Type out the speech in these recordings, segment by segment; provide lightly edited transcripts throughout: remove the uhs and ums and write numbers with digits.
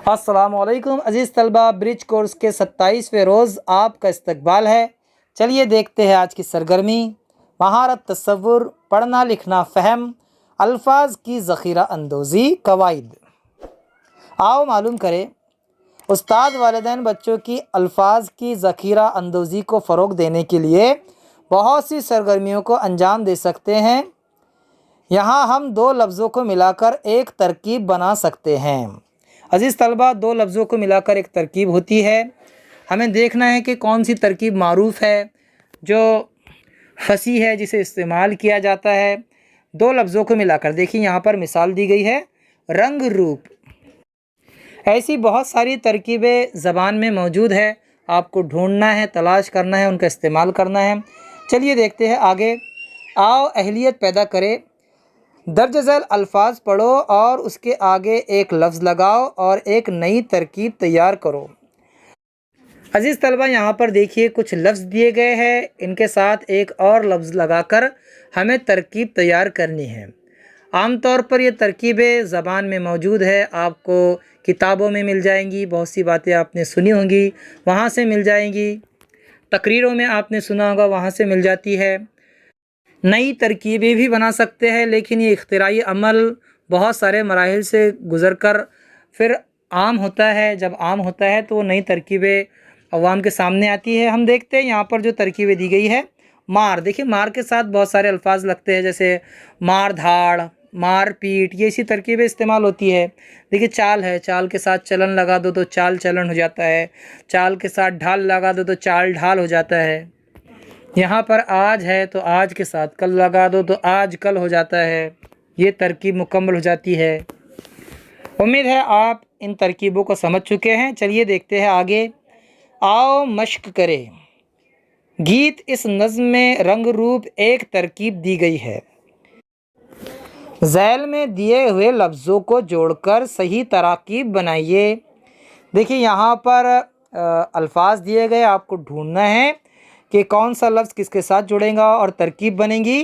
अस्सलाम वालेकुम अज़ीज़ तलबा, ब्रिज कोर्स के 27वें रोज़ आपका इस्तकबाल है। चलिए देखते हैं आज की सरगर्मी। महारत तसव्वुर, पढ़ना लिखना फ़हम, अल्फाज की ज़ख़ीरा अंदोज़ी, कवाइद। आओ मालूम करें, उस्ताद वालिदैन बच्चों की अल्फाज की ज़ख़ीरा अंदोज़ी को फ़रोग़ देने के लिए बहुत सी सरगर्मियों को अंजाम दे सकते हैं। यहाँ हम दो लफ्ज़ों को मिलाकर एक तरकीब बना सकते हैं। अज़ीज़ तलबा, दो लफ्ज़ों को मिलाकर एक तरकीब होती है। हमें देखना है कि कौन सी तरकीब मारूफ़ है, जो फसी है, जिसे इस्तेमाल किया जाता है। दो लफ्ज़ों को मिलाकर देखिए, यहाँ पर मिसाल दी गई है रंग रूप। ऐसी बहुत सारी तरकीबें ज़बान में मौजूद है, आपको ढूंढना है, तलाश करना है, उनका इस्तेमाल करना है। चलिए देखते हैं आगे। आओ अहलियत पैदा करें। दर्ज झैल अल्फाज पढ़ो और उसके आगे एक लफ्ज़ लगाओ और एक नई तरकीब तैयार करो। अज़ीज़ तलबा, यहाँ पर देखिए कुछ लफ्ज़ दिए गए हैं, इनके साथ एक और लफ्ज़ लगाकर हमें तरकीब तैयार करनी है। आम तौर पर ये तरकीबें ज़बान में मौजूद है, आपको किताबों में मिल जाएंगी, बहुत सी बातें आपने सुनी होंगी वहाँ से मिल जाएंगी, तकरीरों में आपने सुना होगा वहाँ से मिल जाती है। नई तरकीबें भी बना सकते हैं, लेकिन ये इख्तिराई अमल बहुत सारे मराहिल से गुज़र कर फिर आम होता है। जब आम होता है तो वो नई तरकीबें अवाम के सामने आती है। हम देखते हैं यहाँ पर जो तरकीबें दी गई है, मार। देखिए, मार के साथ बहुत सारे अल्फाज लगते हैं, जैसे मार धाड़, मार पीट, ये इसी तरकीबें इस्तेमाल होती है। देखिए, चाल है, चाल के साथ चलन लगा दो तो चाल चलन हो जाता है। चाल के साथ ढाल लगा दो तो चाल ढाल हो जाता है। यहाँ पर आज है तो आज के साथ कल लगा दो तो आज कल हो जाता है। ये तरकीब मुकम्मल हो जाती है। उम्मीद है आप इन तरकीबों को समझ चुके हैं। चलिए देखते हैं आगे। आओ मश्क करें। गीत इस नज़्म में रंग रूप एक तरकीब दी गई है। झैल में दिए हुए लफ्ज़ों को जोड़कर सही तरकीब बनाइए। देखिए, यहाँ पर अल्फाज दिए गए, आपको ढूंढना है कि कौन सा लफ्ज़ किसके साथ जुड़ेगा और तरकीब बनेगी।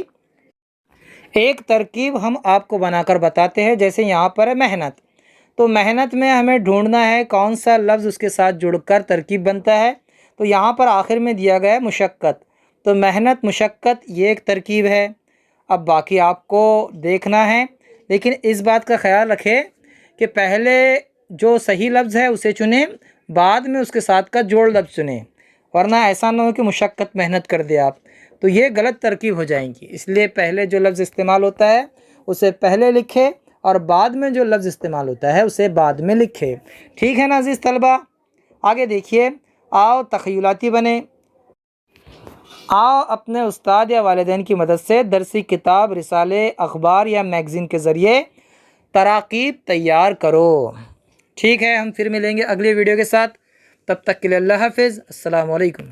एक तरकीब हम आपको बनाकर बताते हैं, जैसे यहाँ पर है मेहनत। तो मेहनत में हमें ढूंढना है कौन सा लफ्ज़ उसके साथ जुड़कर तरकीब बनता है। तो यहाँ पर आखिर में दिया गया है मुशक्क़त, तो मेहनत मुशक्क़त ये एक तरकीब है। अब बाकी आपको देखना है, लेकिन इस बात का ख्याल रखें कि पहले जो सही लफ्ज़ है उसे चुनें, बाद में उसके साथ का जोड़ लफ्ज़ चुनें, वरना ऐसा ना हो कि मुशक्क़त मेहनत कर दे आप, तो ये गलत तरकीब हो जाएंगी। इसलिए पहले जो लफ्ज़ इस्तेमाल होता है उसे पहले लिखे और बाद में जो लफ्ज़ इस्तेमाल होता है उसे बाद में लिखे। ठीक है ना अज़ीज़ तलबा? आगे देखिए। आओ तख़य्युलाती बने। आओ अपने उस्ताद या वालिदैन की मदद से दरसी किताब, रिसाले, अखबार या मैगज़ीन के ज़रिए तराकीब तैयार करो। ठीक है, हम फिर मिलेंगे अगले वीडियो के साथ। तब तक के लिए अल्लाह हाफ़िज़। अस्सलामु अलैकुम।